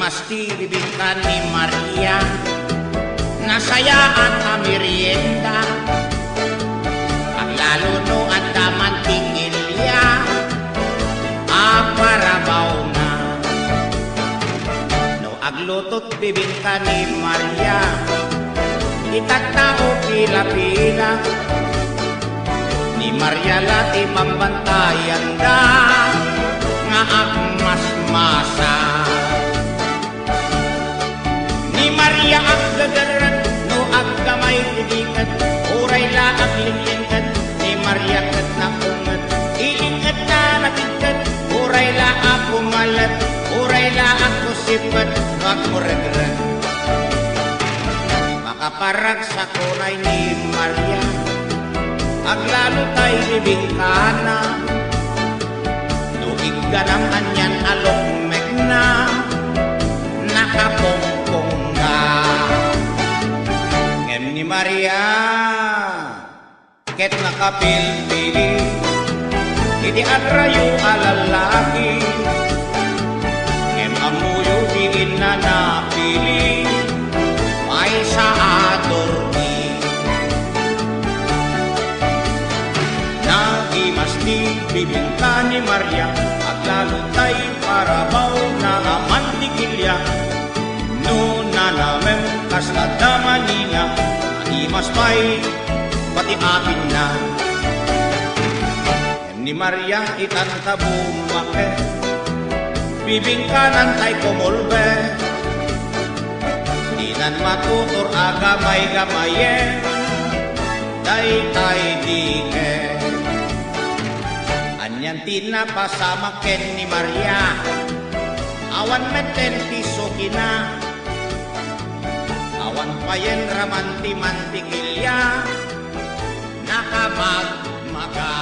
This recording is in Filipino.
masti bibingkan ni Maria, nasayaan ka merienda, ang lalo no at damantingilya, aparabaw na. No aglutot bibingkan ni Maria, itatao pila-pila, ni Maria lati pambantayan da, nga agmas-masa. Ni Maria agdadaran, no agkamay tinikat, uray la aglinglingat, ni Maria kat na ungat, iingat na natigkat, uray la akumalat, uray la ako sipat, wag mo regret. Makaparag sa kunay ni Maria, aglalo tay bibingkana, nuig ganang anyan alok megna, nakapongpong ka. Ngem ni Maria, ket nakapilpili, iti adrayo alalaki, ngem amuyo diin na napili, ay sa adorni. Nagimasti bibingka ni Maria, at lalo tay parabaw na amantigilya, no nanamem kas nadamanina, naimas pa'y pati amin na. Ni Maria itanta bumake, bibingkanan tay kumulbe, dinan matutur agamay-gamayen, day tay dike. Anyan tinapasama ken ni Maria, awan meten piso kina, awan payen ramanti-mantigilya, nakamagmaga.